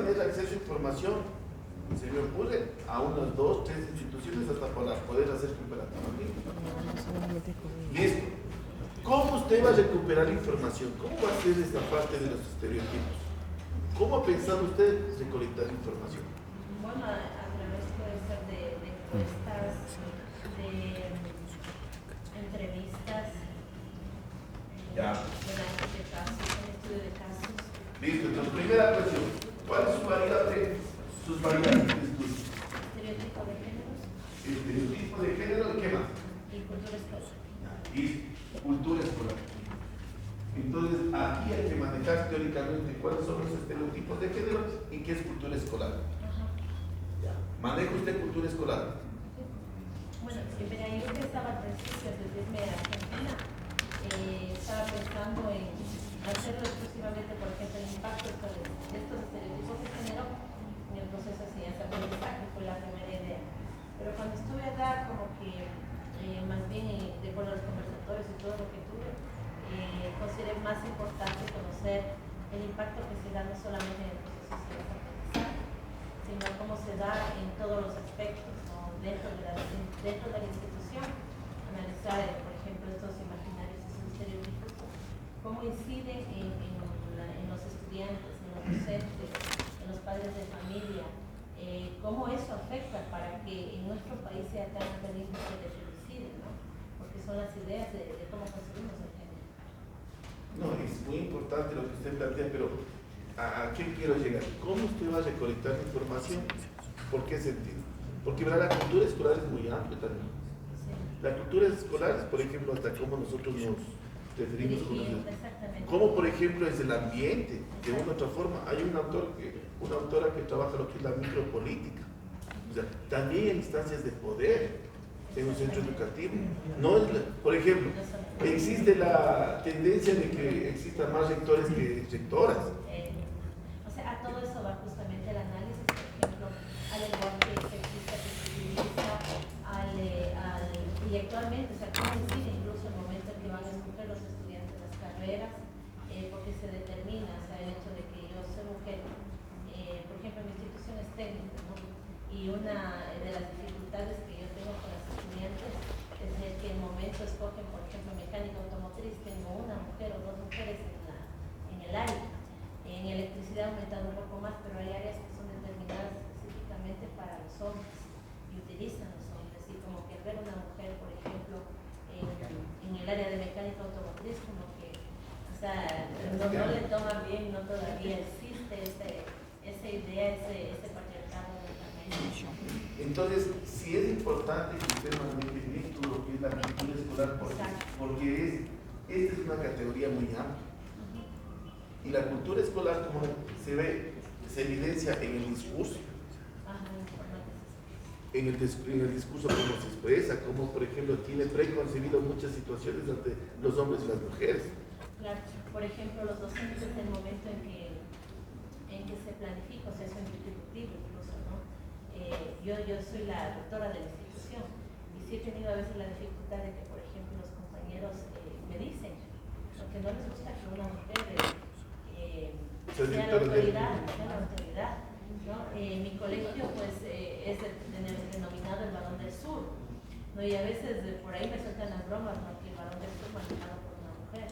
manera de acceso a información, se me ocurre a unas 2, 3 instituciones hasta para poder hacer comparativamente. Listo. ¿Cómo usted va a recuperar la información? ¿Cómo va a ser esta parte de los estereotipos? ¿Cómo ha pensado usted recolectar información? Bueno, a través puede ser de encuestas, de entrevistas, Ya. de análisis de casos, un estudio de casos. Listo, entonces primera cuestión. ¿Cuál es su variable? Sus variables de estudio. Estereotipo de géneros Estereotipo de género, ¿y qué más? y cultura escolar. Y cultura escolar. Entonces, aquí hay que manejar teóricamente cuáles son los estereotipos de género y qué es cultura escolar. Ajá. ¿Maneja usted cultura escolar? Bueno, mira, yo que estaba al principio de irme a Argentina, estaba pensando en hacerlo exclusivamente, por ejemplo, el impacto de estos estereotipos de género en el proceso de enseñanza-aprendizaje, fue la primera idea. Pero cuando estuve allá, como que más bien de acuerdo a los conversatorios y todo lo que tuve, consideré más importante conocer el impacto que se da no solamente en el proceso de enseñanza-aprendizaje, sino cómo se da en todos los aspectos, ¿no? dentro de la institución, analizar, por ejemplo, estos imaginarios, estos estereotipos, cómo inciden en los estudiantes, en los docentes, en los padres de familia, cómo eso afecta para que en nuestro país sea tan alto el índice de femicidio, ¿no? Porque son las ideas de cómo construimos el género. No, es muy importante lo que usted plantea, pero ¿a qué quiero llegar? ¿Cómo usted va a recolectar la información? ¿Por qué sentido? Porque ¿verdad? La cultura escolar es muy amplia también. Sí. La cultura escolar es, por ejemplo, hasta cómo nosotros nos referimos con los... Exactamente. Como por ejemplo es el ambiente, de una u otra forma. Hay una autora que trabaja lo que es la micropolítica. O sea, también hay instancias de poder en un centro educativo. No es por ejemplo, existe la tendencia de que existan más rectores que rectoras. O sea, a todo eso va justamente el análisis, por ejemplo, al lenguaje sexista que se utiliza, y actualmente, o sea, cómo incide incluso el momento en que van a escoger los estudiantes las carreras, porque se determina, o sea, el hecho de que yo soy mujer, por ejemplo, en instituciones técnicas, ¿no? Y una de las dificultades que yo tengo con las estudiantes es de que en el momento escogen, por ejemplo, mecánica automotriz, tengo una mujer o 2 mujeres en el área. En electricidad ha aumentado un poco más, pero hay áreas que son determinadas específicamente para los hombres y utilizan los hombres. Y como que ver una mujer, por ejemplo, en el área de mecánica automotriz, como que, o sea, no le toman bien, no todavía existe esa idea, ese patriarcado de la mente. Entonces, sí es importante que usted maneje bien todo lo que es la cultura escolar, porque esta es una categoría muy amplia. Y la cultura escolar, como se ve, se evidencia en el discurso. En el discurso cómo se expresa, cómo por ejemplo tiene preconcebido muchas situaciones ante los hombres y las mujeres. Claro, por ejemplo, los docentes en el momento en que se planifica, o sea, es un ejecutivo incluso, ¿no? Yo soy la doctora de la institución y sí he tenido a veces la dificultad de que, por ejemplo, los compañeros me dicen, porque no les gusta que una mujer sea la autoridad, ¿no? Mi colegio pues es denominado el Varón del Sur, ¿no? Y a veces por ahí me sueltan las bromas, ¿no? Que el Varón del Sur manejado por una mujer.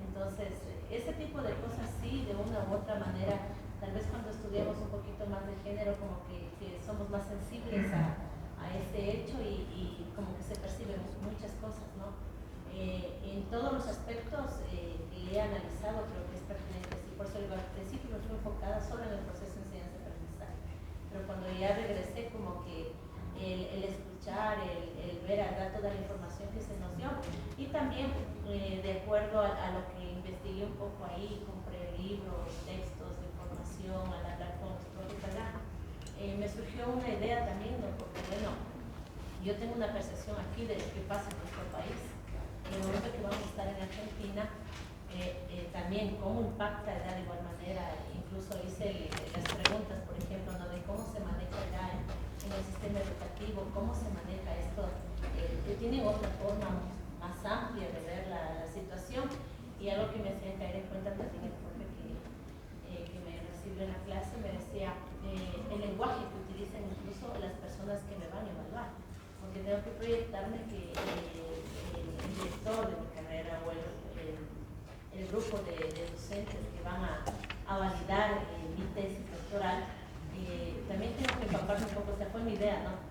Entonces, ese tipo de cosas sí, de una u otra manera, tal vez cuando estudiamos un poquito más de género, como que somos más sensibles a ese hecho y como que se perciben muchas cosas, ¿no? En todos los aspectos que he analizado creo que es pertinente, y por eso al principio me estuve enfocada solo en el proceso de enseñanza-aprendizaje, pero cuando ya regresé como que el escuchar, el ver toda la información que se nos dio y también de acuerdo a lo que investigué un poco ahí, compré libros, textos de información, al hablar con los profes allá, me surgió una idea también, ¿no? Porque bueno, yo tengo una percepción aquí de lo que pasa en nuestro país. En el momento que vamos a estar en Argentina, también cómo impacta ya de igual manera, incluso hice las preguntas, por ejemplo, ¿no? De cómo se maneja ya en el sistema educativo, cómo se maneja esto, que tienen otra forma más amplia de ver la situación, y algo que me hacía caer en cuenta también el profe que me recibió ejemplo, en la clase me decía el lenguaje que utilizan incluso las personas que me van a evaluar, porque tengo que proyectarme que el director de mi carrera o el grupo de docentes que van a validar mi tesis doctoral, también tengo que empaparme un poco. Esta fue mi idea, ¿no?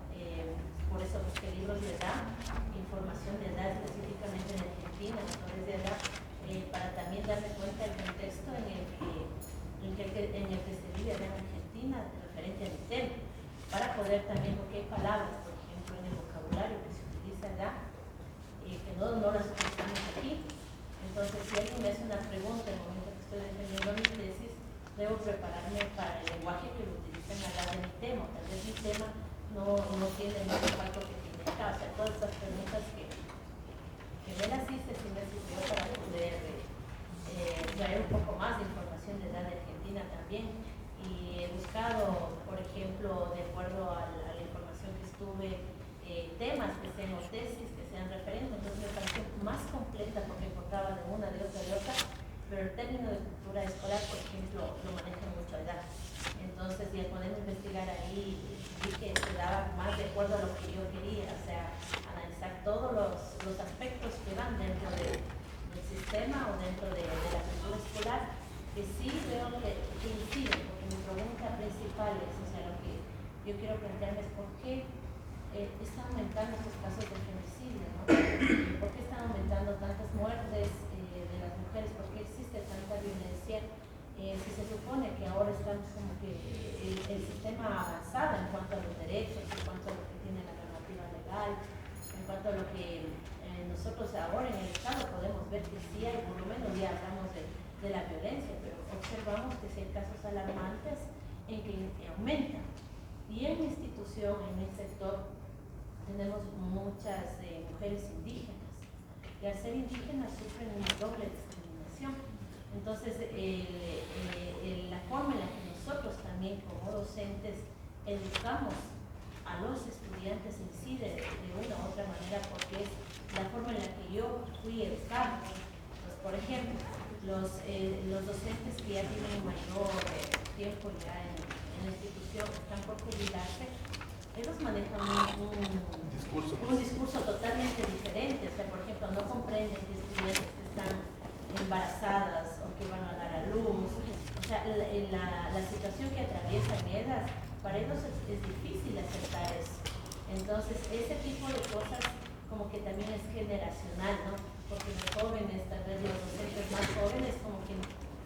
Por eso busqué libros de edad, información de edad específicamente en Argentina, autores de edad, para también darme cuenta del contexto en el que se vive en Argentina referente a mi tema, para poder también, porque hay palabras, por ejemplo, en el vocabulario que se utiliza allá, que no las utilizamos aquí. Entonces, si alguien me hace una pregunta en el momento que estoy defendiendo mi tesis, debo prepararme para el lenguaje que lo utilizan allá de mi tema. Tal vez mi tema no tiene el mismo impacto que tiene acá. O sea, todas estas preguntas que me las hice sí me sirvió para poder traer un poco más de información de edad de Argentina también. Y he buscado, por ejemplo, de acuerdo a la información que estuve, temas que sean o tesis, que sean referentes. Entonces me pareció más completa porque encontraba de una, de otra, pero el término de cultura escolar, por ejemplo, lo maneja mucho allá. Entonces, y al poder investigar ahí, vi que se daba más de acuerdo a lo que yo quería, o sea, analizar todos los aspectos que van dentro del sistema o dentro de la cultura escolar, que sí veo que inciden, porque mi pregunta principal es, o sea, lo que yo quiero plantearme es por qué están aumentando estos casos de femicidio, ¿no? ¿Por qué están aumentando tantas muertes de las mujeres? ¿Por qué existe tanta violencia? Si se supone que ahora estamos como que el sistema avanzado en cuanto a los derechos, en cuanto a lo que tiene la normativa legal, en cuanto a lo que nosotros ahora en el Estado podemos ver que sí hay, por lo menos ya hablamos de la violencia, pero observamos que sí hay casos alarmantes en que aumentan. Y en mi institución, en mi sector, tenemos muchas mujeres indígenas, y al ser indígenas sufren una doble discriminación. Entonces, la forma en la que nosotros también como docentes educamos a los estudiantes incide de una u otra manera, porque es la forma en la que yo fui educada. Pues, por ejemplo, los docentes que ya tienen mayor tiempo ya en la institución, están por jubilarse, ellos manejan un discurso totalmente diferente. O sea, por ejemplo, no comprenden que estudiantes que están embarazadas o que van a dar a luz. O sea, la situación que atraviesan ellas, para ellos es difícil aceptar eso. Entonces, ese tipo de cosas como que también es generacional, ¿no? Porque los jóvenes, tal vez los docentes más jóvenes, como que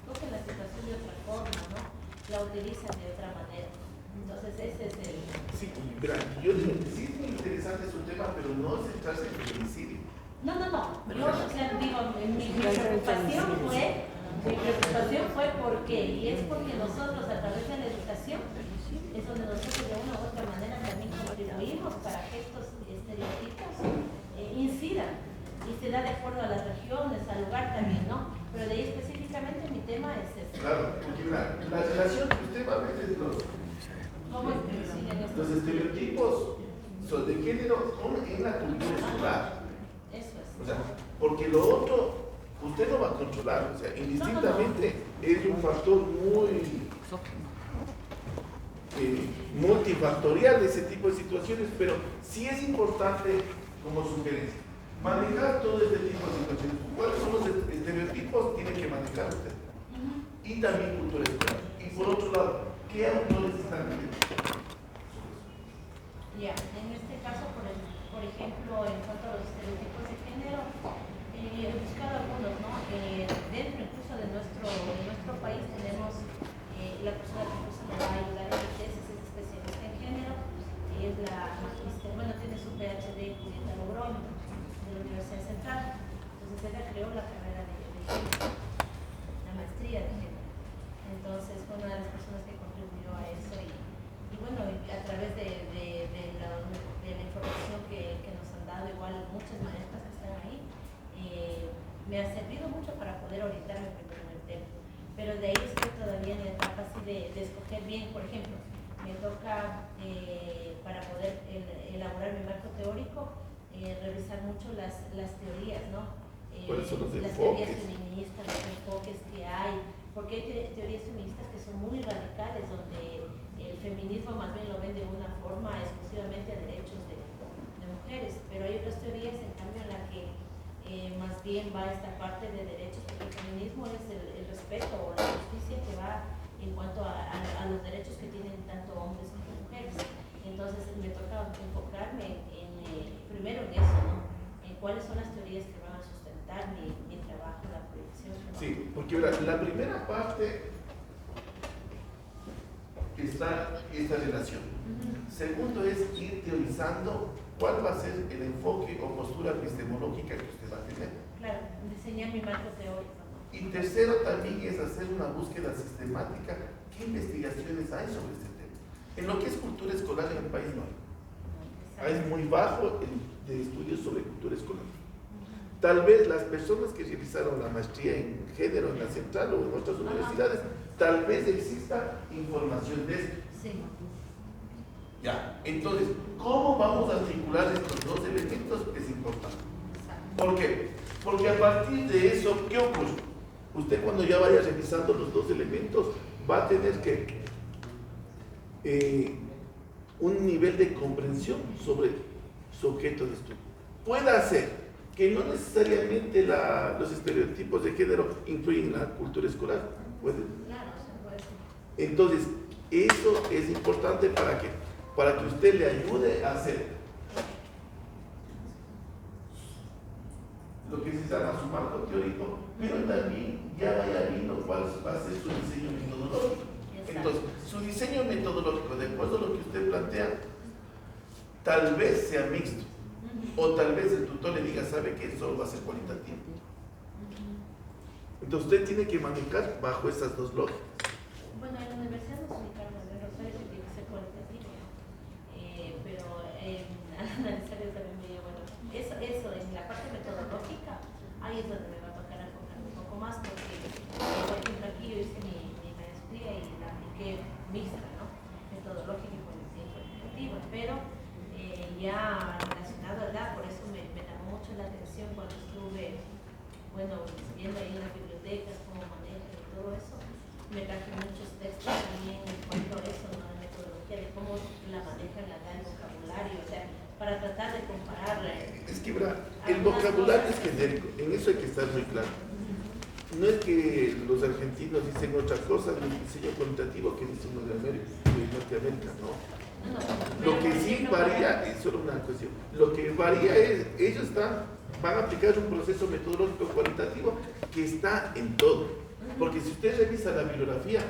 tocan la situación de otra forma, ¿no? La utilizan de otra manera. Entonces, ese es el... Sí, mira, yo digo que sí es muy interesante su tema, pero no centrarse en el femicidio. No. Yo, o sea, digo, mi preocupación fue por qué, y es porque nosotros a través de la educación es donde nosotros de una u otra manera también contribuimos para que estos estereotipos incidan, y se da de acuerdo a las regiones, al lugar también, ¿no? Pero de ahí específicamente mi tema es este. Claro, porque la relación que usted va a ver es ¿Cómo es que siguen estos? los estereotipos de género en la cultura escolar. Eso es. O sea, porque lo otro usted no va a controlar, o sea, indistintamente es un factor muy multifactorial de ese tipo de situaciones, pero sí es importante como sugerencia manejar todo este tipo de situaciones. ¿Cuáles son los estereotipos? Tiene que manejar usted. Y también cultura escolar. Y por otro lado, ¿qué autores están viendo? Ya, en este caso, por ejemplo, en cuanto a los estereotipos de género, he buscado algunos, ¿no? Dentro incluso de nuestro país tenemos la persona que incluso me va a ayudar en mi tesis, es especialista en género, es la magíster, bueno, tiene su PhD en Julieta Logroño, de la Universidad Central. Entonces ella creó la carrera de género, la maestría de género. Entonces fue una de las personas que contribuyó a eso, y bueno, a través de la información que nos han dado, igual muchas maestras que están ahí, me ha servido mucho para poder orientarme primero en el tema. Pero de ahí estoy todavía en la etapa así de escoger bien. Por ejemplo, me toca, para poder elaborar mi marco teórico, revisar mucho las teorías, ¿no? ¿Cuáles son los las enfoques? teorías feministas, los enfoques que hay, porque hay teorías feministas que son muy radicales, donde el feminismo más bien lo ven de una forma exclusivamente a derechos de mujeres, pero hay otras teorías en cambio en la que más bien va esta parte de derechos, porque el feminismo es el respeto o la justicia que va en cuanto a los derechos que tienen tanto hombres como mujeres. Entonces me toca enfocarme primero en eso, ¿no? En cuáles son las teorías que van a sustentar mi trabajo, la proyección. Sí, porque la primera parte está esta relación. Segundo es ir teorizando cuál va a ser el enfoque o postura epistemológica que usted va a tener. Claro, diseñar mi marco teórico, ¿no? Y tercero también es hacer una búsqueda sistemática. ¿Qué investigaciones hay sobre este tema? En lo que es cultura escolar en el país no hay. Es muy bajo el de estudios sobre cultura escolar. Tal vez las personas que realizaron la maestría en género en la Central o en otras universidades, tal vez exista información de esto. Sí. Ya, entonces, ¿cómo vamos a articular estos dos elementos? Es importante. ¿Por qué? Porque a partir de eso, ¿qué ocurre? Usted cuando ya vaya revisando los dos elementos, va a tener que un nivel de comprensión sobre su objeto de estudio. Puede hacer que no necesariamente los estereotipos de género influyen en la cultura escolar. ¿Puede? Claro, se puede. Entonces, eso es importante para que usted le ayude a hacer lo que se llama su marco teórico, pero también ya vaya viendo cuál va a ser su diseño metodológico. Entonces, su diseño metodológico, de acuerdo a lo que usted plantea, tal vez sea mixto, o tal vez el tutor le diga, sabe que solo va a ser cualitativo. Entonces, usted tiene que manejar bajo esas dos lógicas. Bueno, en la universidad nos explicaron en Rosario que tiene que ser cualitativo, pero al analizar yo también me digo, bueno, eso en la parte metodológica, ahí es donde me va a tocar enfocarme un poco más, porque, por ejemplo, aquí yo hice mi maestría y la apliqué mixta, ¿no? Metodológica y cualitativa, pero ya relacionado a edad, por eso me llamó mucho la atención cuando estuve, bueno, viendo ahí en las bibliotecas cómo manejan y todo eso. Me traje muchos textos también en cuanto a eso, ¿no? La metodología de cómo la manejan la edad, el vocabulario, o sea, para tratar de comparar. Es que, el vocabulario es genérico, en eso hay que estar muy claro. No es que los argentinos dicen otra cosa del diseño cualitativo que dicen los de Norteamérica, no. Lo que sí varía es solo una cuestión. Lo que varía es, ellos van a aplicar un proceso metodológico cualitativo que está en todo. Porque si usted revisa la bibliografía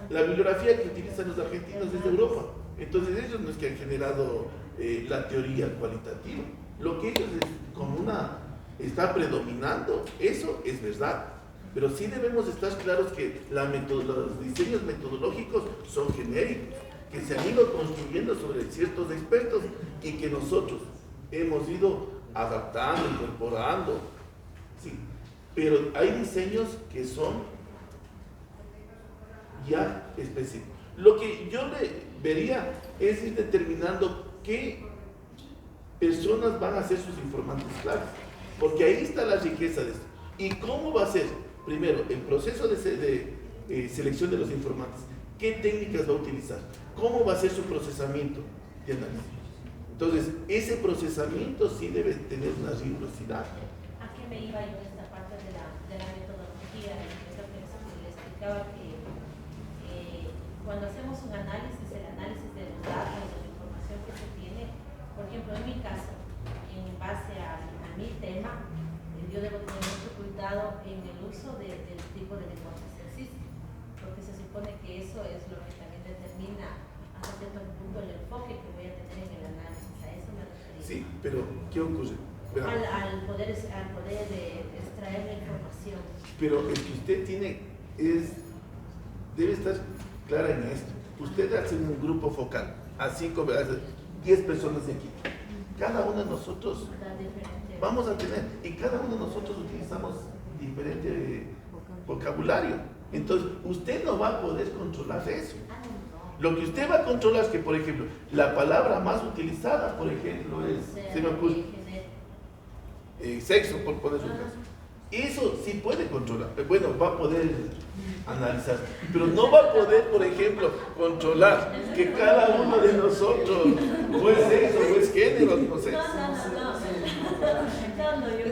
que utilizan los argentinos es de Europa. Entonces ellos no es que han generado la teoría cualitativa. Lo que ellos está predominando, eso es verdad. Pero sí debemos estar claros que los diseños metodológicos son genéricos, que se han ido construyendo sobre ciertos expertos y que nosotros hemos ido adaptando, incorporando. Sí. Pero hay diseños que son ya específicos. Lo que yo le vería es ir determinando qué personas van a ser sus informantes claves, porque ahí está la riqueza de esto. ¿Y cómo va a ser? Primero, el proceso de selección de los informantes. ¿Qué técnicas va a utilizar? ¿Cómo va a ser su procesamiento de análisis? Entonces, ese procesamiento sí debe tener una rigurosidad. ¿A qué me iba yo en esta parte de la metodología? Lo que le explicaba que cuando hacemos un análisis, el análisis de los datos, de la información que se tiene, por ejemplo, en mi caso, en base a mi tema, yo debo tener mucho cuidado en el uso del tipo de lenguaje sexista, porque se supone que eso es lo que también determina hasta cierto punto el enfoque que voy a tener en el análisis. A eso me refería. Sí, pero ¿qué ocurre? Al poder extraer la información. Pero el que usted tiene debe estar clara en esto. Usted hace un grupo focal, a 10 personas de aquí. Cada uno de nosotros vamos a tener, y cada uno de nosotros utilizamos diferente vocabulario. Entonces, usted no va a poder controlar eso. Lo que usted va a controlar es que, por ejemplo, la palabra más utilizada, por ejemplo, es, se me ocurre, sexo, por poner un caso. Eso sí puede controlar. Bueno, va a poder analizar, pero no va a poder, por ejemplo, controlar que cada uno de nosotros, o es sexo, o es género, no sé.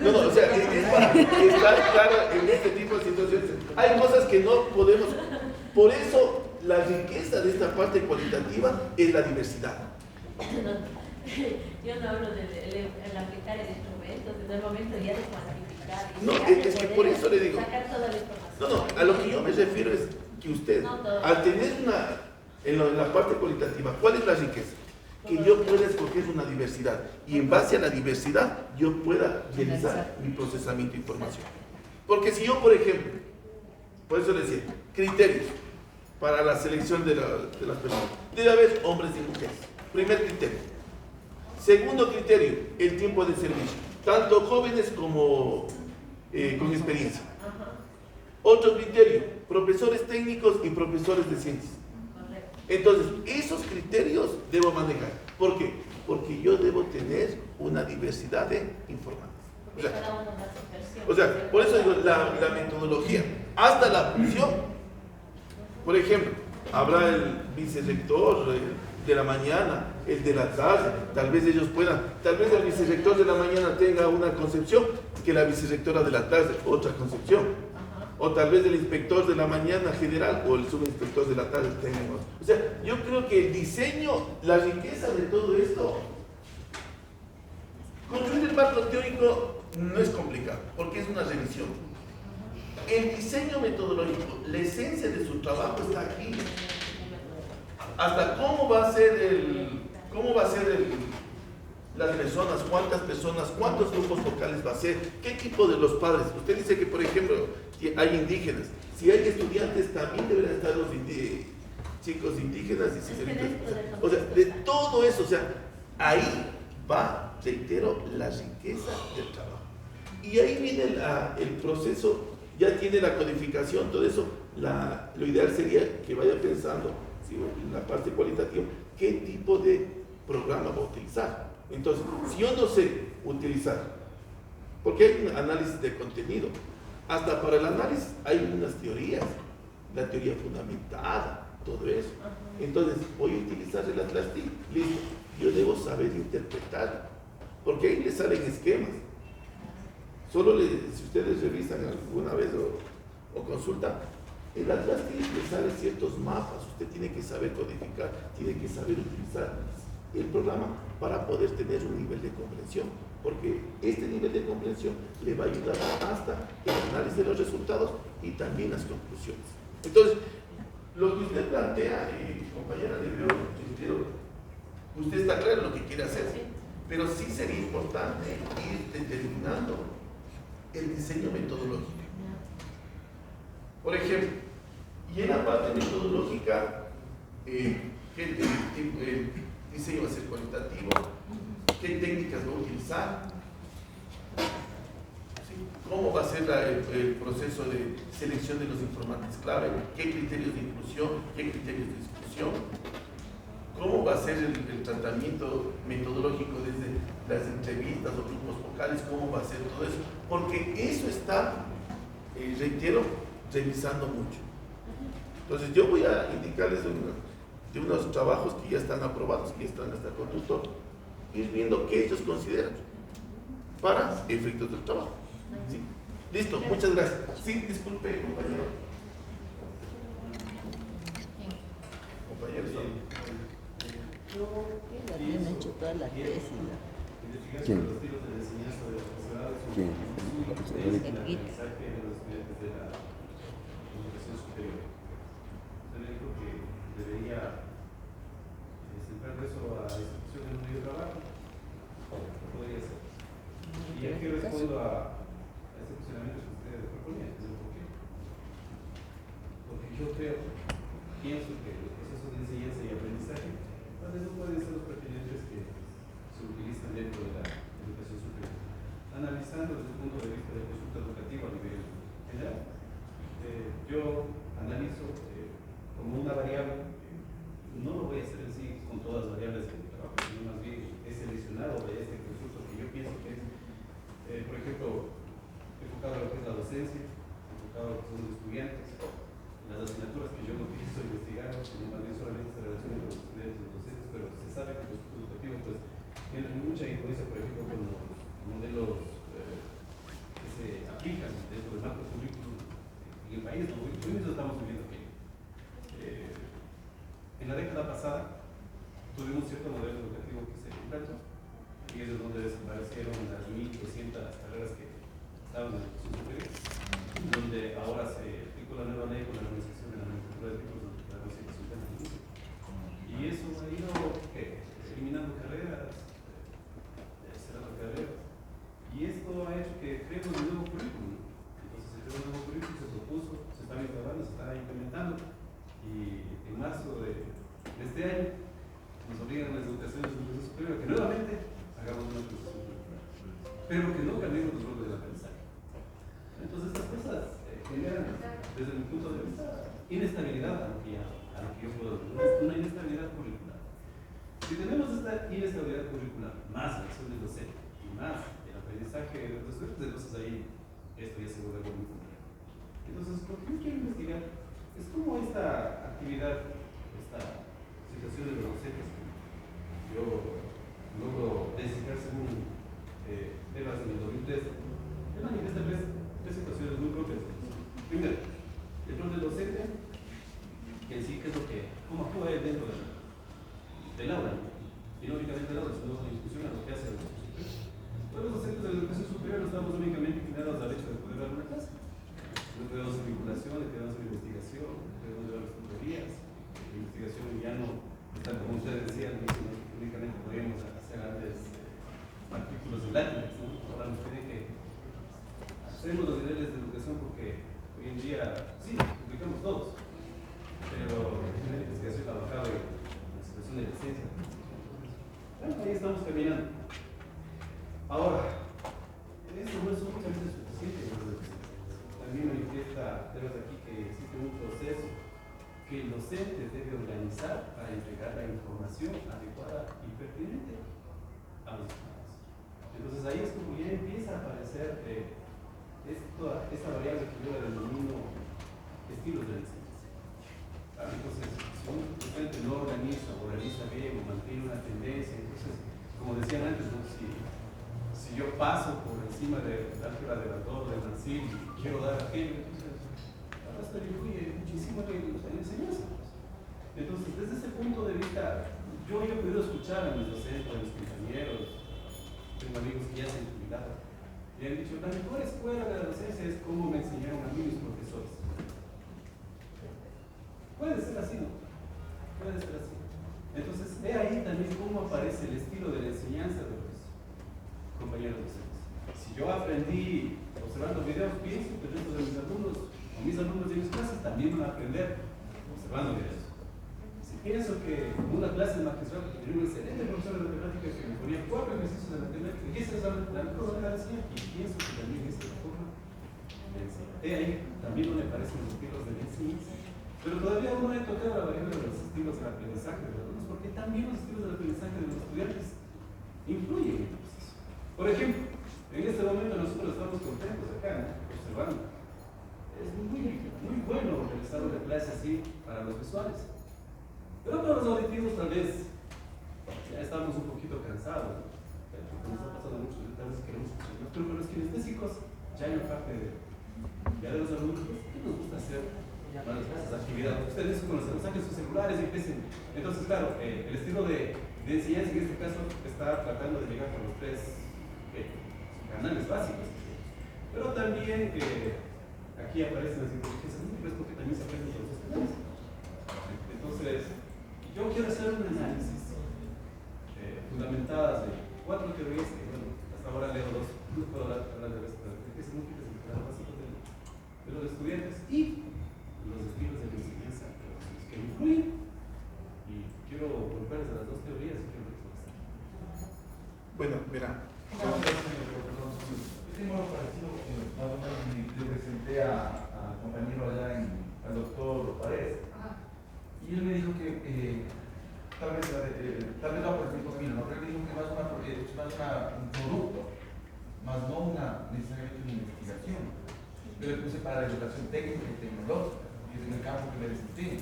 No, o sea, es para estar claro en este tipo de situaciones. Hay cosas que no podemos. Por eso, la riqueza de esta parte cualitativa es la diversidad. Yo no hablo de aplicar el instrumento, desde el momento ya de cuantificar. No, es que por eso le digo. Sacar toda la información. No, a lo que yo me refiero es que usted, al tener en la parte cualitativa, ¿cuál es la riqueza? Que yo pueda escoger una diversidad y en base a la diversidad yo pueda realizar mi procesamiento de información. Porque si yo, por ejemplo, por eso le decía, criterios para la selección de las personas, debe haber hombres y mujeres. Primer criterio. Segundo criterio, el tiempo de servicio, tanto jóvenes como con experiencia. Otro criterio, profesores técnicos y profesores de ciencias. Entonces, esos criterios debo manejar. ¿Por qué? Porque yo debo tener una diversidad de informantes. O sea, por eso digo, la metodología, hasta la función. Por ejemplo, habrá el vicerrector de la mañana, el de la tarde, tal vez ellos puedan, tal vez el vicerrector de la mañana tenga una concepción, que la vicerrectora de la tarde otra concepción. O tal vez el inspector de la mañana general o el subinspector de la tarde tenemos. O sea, yo creo que el diseño, la riqueza de todo esto, construir el marco teórico no es complicado, porque es una revisión. El diseño metodológico, la esencia de su trabajo está aquí. Hasta cómo va a ser las personas, cuántas personas, cuántos grupos vocales va a ser, qué tipo de los padres. Usted dice que, por ejemplo, hay indígenas. Si hay estudiantes, también deberán estar los chicos indígenas y señoritas. O sea, de todo eso, o sea, ahí va, reitero, la riqueza del trabajo. Y ahí viene el proceso, ya tiene la codificación, todo eso. Lo ideal sería que vaya pensando, ¿sí?, en la parte cualitativa, qué tipo de programa va a utilizar. Entonces, si yo no sé utilizar, porque hay un análisis de contenido, hasta para el análisis hay unas teorías, la teoría fundamentada, todo eso. Entonces, voy a utilizar el Atlas TIC, listo, yo debo saber interpretar, porque ahí le salen esquemas. Solo si ustedes revisan alguna vez o consultan, el Atlas TIC le salen ciertos mapas, usted tiene que saber codificar, tiene que saber utilizar el programa para poder tener un nivel de comprensión, porque este nivel de comprensión le va a ayudar hasta el análisis de los resultados y también las conclusiones. Entonces, lo que usted plantea, compañera, usted está claro en lo que quiere hacer, pero sí sería importante ir determinando el diseño metodológico. Por ejemplo, y en la parte metodológica, ¿qué diseño va a ser cualitativo? ¿Qué técnicas va a utilizar? ¿Sí? ¿Cómo va a ser el proceso de selección de los informantes clave? ¿Qué criterios de inclusión? ¿Qué criterios de exclusión? ¿Cómo va a ser el tratamiento metodológico desde las entrevistas o grupos vocales? ¿Cómo va a ser todo eso? Porque eso está, reitero, revisando mucho. Entonces yo voy a indicarles de unos trabajos que ya están aprobados, que ya están hasta con tutor, ir viendo qué ellos consideran para efectos del trabajo. ¿Sí? Listo, muchas gracias. Sí, disculpe, compañero. Compañeros. Habían hecho toda la tesis. ¿Quién? ¿Quién? Debería centrar eso a institución de un medio de trabajo. Podría ser. Y aquí respondo a ese funcionamiento que ustedes proponían. ¿Por qué? Porque yo pienso que los procesos de enseñanza y aprendizaje tal vez no pueden ser los pertinentes que se utilizan dentro de la educación superior. Analizando desde el punto de vista del consulta educativo a nivel general, yo analizo como una variable, no lo voy a hacer en sí con todas las variables de mi trabajo, sino más bien he seleccionado de este conjunto que yo pienso que es, por ejemplo, enfocado a lo que es la docencia, enfocado a lo que son los estudiantes. Las asignaturas que yo no utilizo investigar, sino más bien solamente se relacionan con los estudiantes y los docentes, pero se sabe que los estudios educativos pues, tienen mucha influencia, por ejemplo, con los modelos que se aplican dentro del marco currículum en el país. ¿No? Hoy mismo estamos viviendo que en la década pasada tuvimos cierto modelo educativo que se implantó y es de donde desaparecieron las 1.200 carreras que estaban en la educación superior, donde ahora se aplicó la nueva ley con la organización de la nomenclatura de tipos de la constitución de la música. Y eso ha ido eliminando carreras, cerrando carreras. Y esto ha hecho que creemos un nuevo currículum. Entonces se creó un nuevo currículum, se propuso, se está instalando, se está implementando. Y en marzo de este año nos obligan a las educaciones superior que nuevamente hagamos una educación superior, pero que no cambiemos los roles del aprendizaje. Entonces estas cosas generan, desde mi punto de vista, inestabilidad a lo que yo puedo ver, una inestabilidad curricular. Si tenemos esta inestabilidad curricular, más la acción del docente y más el aprendizaje de los estudiantes, entonces ahí esto ya se vuelve algo muy complejo. Entonces, lo que yo quiero investigar es cómo esta actividad, esta situación de los docentes, yo logro descifrar según temas en el 2003, él manifiesta tres situaciones muy propias. Primero, el rol del docente, que en sí, cómo actúa él dentro del aula, y no únicamente del aula, sino en discusión a lo que hace el educación superior. Todos los docentes de la educación superior no estamos únicamente inclinados al hecho de poder dar una clase. No tenemos vinculación, no tenemos investigación, no tenemos llevar las tutorías. La investigación ya no, como ustedes decían, únicamente podríamos hacer antes artículos de látinas, ¿no? Ahora nos piden que hacemos los niveles de educación porque hoy en día, sí, publicamos todos, pero la investigación ha bajado en la situación de la ciencia. Bueno, ahí estamos caminando. Ahora, eso no es muchas veces suficiente. También manifiesta temas aquí que existe un proceso que el docente debe organizar para entregar la información adecuada y pertinente a los estudiantes. Entonces ahí es como ya empieza a aparecer esta variable que yo la denomino estilos de enseñanza. Entonces, si un docente no organiza bien o mantiene una tendencia, entonces, como decían antes, ¿no? Si yo paso por encima de la álgebra de Baldor, de Mansell y quiero dar aquello, entonces esto influye muchísimo en la enseñanza. Entonces, desde ese punto de vista, yo he podido escuchar a mis docentes, a mis compañeros, tengo amigos que ya se han jubilado, y han dicho, la mejor escuela de la docencia es como me enseñaron a mí mis profesores. Puede ser así, ¿no? Puede ser así. Entonces, ve ahí también cómo aparece el estilo de la enseñanza de los compañeros docentes. Si yo aprendí observando videos, pienso que dentro de mis alumnos, o mis alumnos de mis clases, también van a aprender observando videos. Si pienso que en una clase de magistral que tenía un excelente profesor de matemáticas que me ponía 4 ejercicios de matemáticas, y esa es la mejor manera de enseñar, y pienso que también esa es la forma de enseñar. Ahí también no me parecen los estilos de la enseñanza. Pero todavía no he tocado la variable de los estilos del aprendizaje de los alumnos, porque también los estilos del aprendizaje de los estudiantes influyen en el proceso. Por ejemplo, en este momento nosotros estamos contentos acá, ¿no? Observando. Es muy bueno realizar una clase así para los visuales. Pero para los auditivos tal vez ya estamos un poquito cansados, ¿no? Nos ha pasado mucho, tal vez queremos escuchar. Pero para los kinestésicos ya hay una parte de los alumnos, ¿qué nos gusta hacer? Para las actividades. Ustedes saquen sus celulares y empiecen. Entonces, claro, el estilo de enseñanza en este caso está tratando de llegar con los 3 canales básicos. Pero también aquí aparecen las inteligencias múltiples porque también se aprenden los canales. Entonces, yo quiero hacer un análisis fundamentadas de 4 teorías que, bueno, hasta ahora leo 2, no puedo hablar de las inteligencias múltiples y canales básicos de los estudiantes y los estilos de la enseñanza que influyen, y quiero volverles a las 2 teorías y quiero respuesta. Bueno, mira, tengo algo parecido que más o menos le presenté al compañero allá, al doctor Paredes, y él me dijo que tal vez va por el mismo camino, ¿no? Pero él me dijo que más un producto, más no necesariamente una investigación. Yo le puse para la educación técnica y tecnológica, que es en el campo que me desempeño.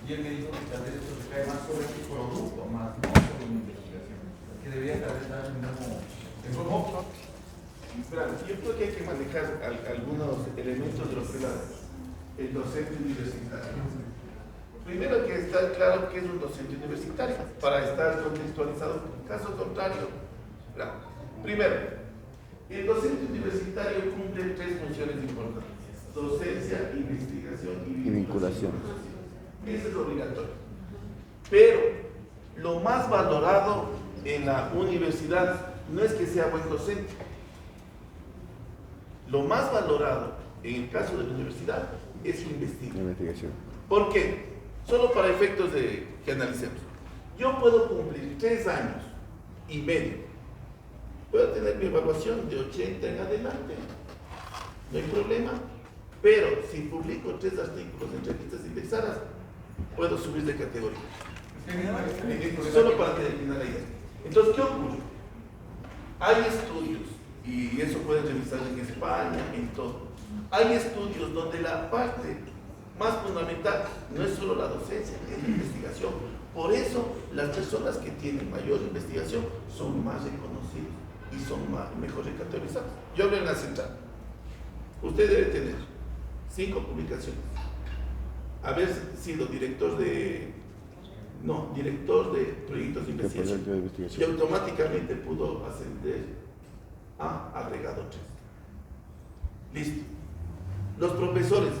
Y él me dijo que tal vez esto recae más sobre un producto, más no sobre una investigación. Que debería tal vez dar el mismo enfoque. Yo creo que hay que manejar algunos elementos de lo que es el docente universitario. Primero que estar claro que es un docente universitario, para estar contextualizado. Caso contrario, primero, el docente universitario cumple 3 funciones importantes: docencia, investigación y vinculación. Eso es obligatorio. Pero lo más valorado en la universidad no es que sea buen docente. Lo más valorado en el caso de la universidad es su investigación. ¿Por qué? Solo para efectos de que analicemos. Yo puedo cumplir 3 años y medio. Puedo tener mi evaluación de 80 en adelante. No hay problema. Pero si publico 3 artículos en revistas indexadas, puedo subir de categoría. Solo para terminar la idea. Entonces, ¿qué ocurre? Hay estudios, y eso pueden revisar en España, en todo. Hay estudios donde la parte más fundamental no es solo la docencia, es la investigación. Por eso, las personas que tienen mayor investigación son más reconocidos y son mejor categorizados. Yo hablo en la central. Usted debe tener 5 publicaciones, haber sido director de proyectos de investigación, y automáticamente pudo ascender a agregado 3. Listo. Los profesores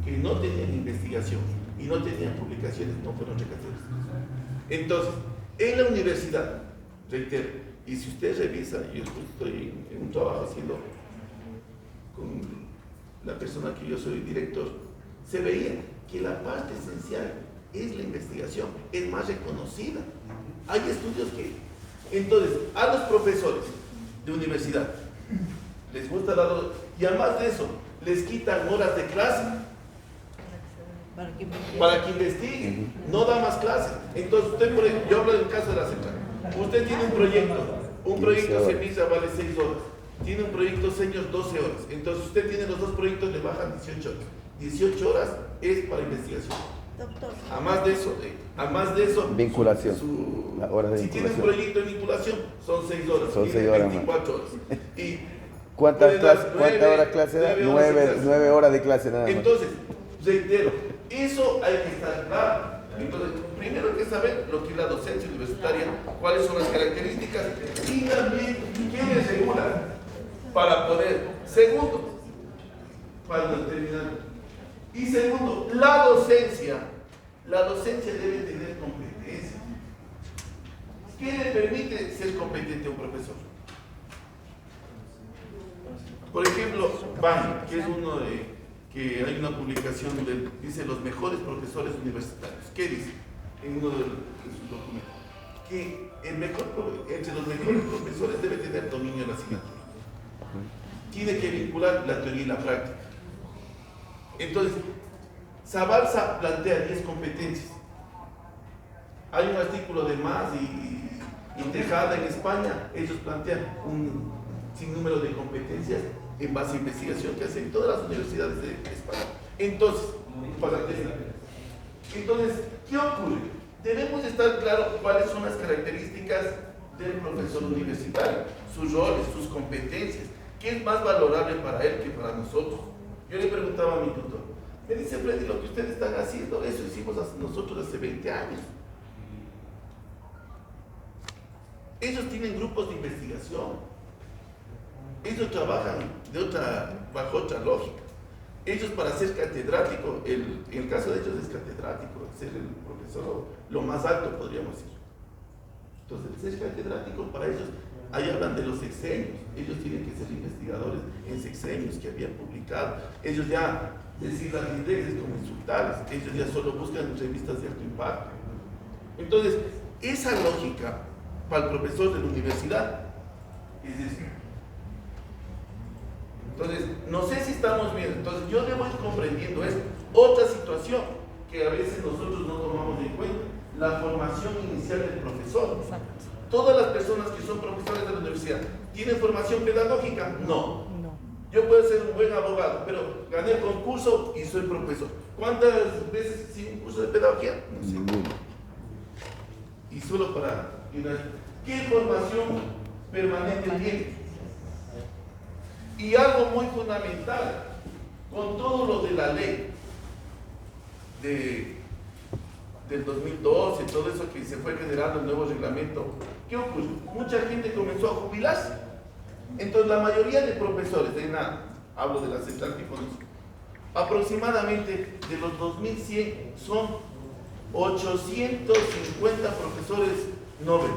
que no tenían investigación y no tenían publicaciones no fueron recategorizados. Entonces, en la universidad, reitero, y si usted revisa, yo estoy en un trabajo haciendo con la persona que yo soy director, se veía que la parte esencial es la investigación, es más reconocida. Hay estudios que, entonces, a los profesores de universidad les gusta y además de eso, les quitan horas de clase para que investiguen, no da más clase. Entonces, usted, por ejemplo, yo hablo del caso de la central. Usted tiene un proyecto semilla vale 6 horas, tiene un proyecto senior 12 horas. Entonces, usted tiene los 2 proyectos, le bajan 18 horas. 18 horas es para investigación. Doctor. Además de eso, vinculación. La hora de si tiene un vinculación. proyecto de vinculación, son 6 horas. Son tiene 6 horas 24 horas. Y ¿Cuántas horas clase da? 9 horas de clase nada más. Entonces, reitero, eso hay que estar claro. Entonces, primero hay que saber lo que es la docencia universitaria, cuáles son las características y también quiénes regulan para poder. Segundo, para terminar. Y segundo, la docencia debe tener competencia. ¿Qué le permite ser competente a un profesor? Por ejemplo, Bani, que es uno de que hay una publicación donde dice los mejores profesores universitarios. ¿Qué dice? En uno de sus documentos. Que entre los mejores profesores debe tener dominio de la asignatura. Tiene que vincular la teoría y la práctica. Entonces, Zabalza plantea 10 competencias. Hay un artículo de Mas y Tejada en España, ellos plantean un sinnúmero de competencias en base a investigación que hacen todas las universidades de España. Entonces, ¿qué ocurre? Debemos estar claros cuáles son las características del profesor universitario, sus roles, sus competencias, qué es más valorable para él que para nosotros. Yo le preguntaba a mi tutor, me dice: Freddy, lo que ustedes están haciendo, eso hicimos nosotros hace 20 años. Ellos tienen grupos de investigación. Ellos trabajan bajo otra lógica. Ellos, para ser catedrático, en el caso de ellos es catedrático, ser el profesor lo más alto, podríamos decir. Entonces, ser catedrático para ellos, ahí hablan de los sexenios. Ellos tienen que ser investigadores en sexenios que habían publicado. Ellos ya, decir las indexes como insultarles, ellos ya solo buscan revistas de alto impacto. Entonces, esa lógica para el profesor de la universidad es decir, entonces, no sé si estamos bien. Entonces, yo debo ir comprendiendo esto. Otra situación que a veces nosotros no tomamos en cuenta, la formación inicial del profesor. Todas las personas que son profesores de la universidad, ¿tienen formación pedagógica? No. Yo puedo ser un buen abogado, pero gané el concurso y soy profesor. ¿Cuántas veces hice un curso de pedagogía? No sé. Ninguno. Y solo para... ¿Qué formación permanente tiene? Y algo muy fundamental, con todo lo de la ley del 2012, todo eso que se fue generando el nuevo reglamento, ¿qué ocurre? Mucha gente comenzó a jubilarse. Entonces la mayoría de profesores de nada, hablo de la central que conozco, aproximadamente de los 2100 son 850 profesores Nobel.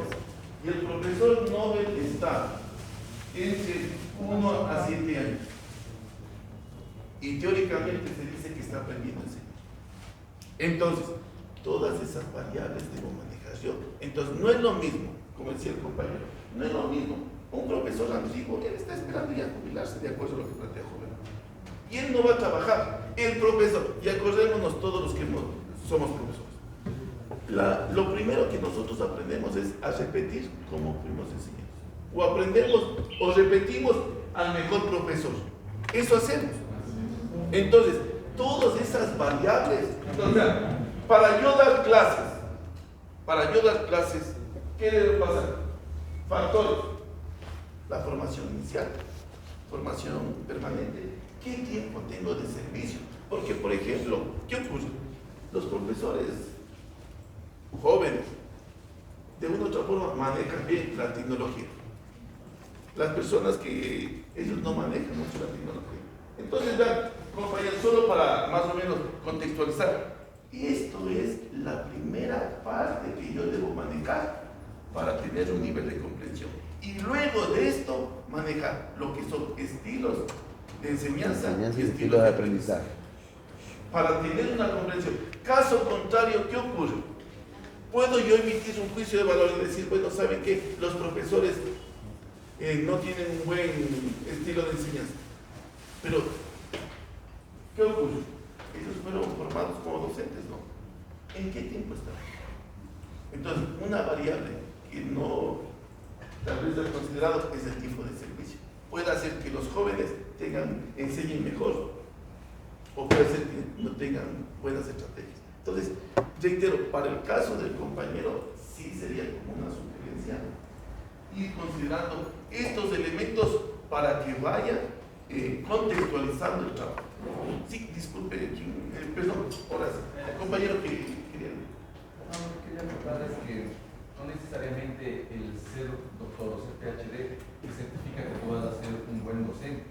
Y el profesor Nobel está entre 1 a 7 años. Y teóricamente se dice que está aprendiendo a enseñar. Entonces, todas esas variables debo manejar yo. Entonces, no es lo mismo, como decía el compañero, no es lo mismo. Un profesor antiguo, él está esperando ya jubilarse de acuerdo a lo que plantea Joven. Y él no va a trabajar. El profesor, y acordémonos todos los que somos profesores. Lo primero que nosotros aprendemos es a repetir como fuimos enseñados. O aprendemos o repetimos al mejor profesor. Eso hacemos. Entonces, todas esas variables, para yo dar clases, ¿qué debe pasar? Factores. La formación inicial, formación permanente. ¿Qué tiempo tengo de servicio? Porque, por ejemplo, ¿qué ocurre? Los profesores jóvenes, de una u otra forma, manejan bien la tecnología. Las personas que ellos no manejan mucho la tecnología. Entonces, vean, compañeros, solo para más o menos contextualizar, esto es la primera parte que yo debo manejar para tener un nivel de comprensión. Y luego de esto, manejar lo que son estilos de enseñanza y estilos de aprendizaje. Para tener una comprensión. Caso contrario, ¿qué ocurre? Puedo yo emitir un juicio de valor y decir, bueno, ¿saben qué? Los profesores no tienen un buen estilo de enseñanza. Pero, ¿qué ocurre? Ellos fueron formados como docentes, ¿no? ¿En qué tiempo están? Entonces, una variable que no tal vez es considerado es el tiempo de servicio. Puede hacer que los jóvenes enseñen mejor, o puede ser que no tengan buenas estrategias. Entonces, reitero, para el caso del compañero, sí sería como una sugerencia ir considerando estos elementos para que vaya contextualizando el trabajo. Sí, disculpe, perdón, ahora sí, el compañero que quería. No, lo que quería notar es que no necesariamente el ser doctor o ser PhD que certifica que tú vas a ser un buen docente.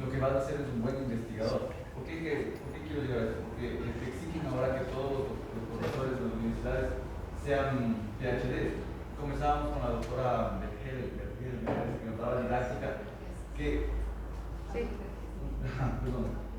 Lo que vas a hacer es un buen investigador. ¿Por qué quiero llegar a esto? Porque te exigen ahora que todos los profesores de las universidades sean PhD. Comenzábamos con la doctora Bergel, que nos daba didáctica, que... Sí. Perdón.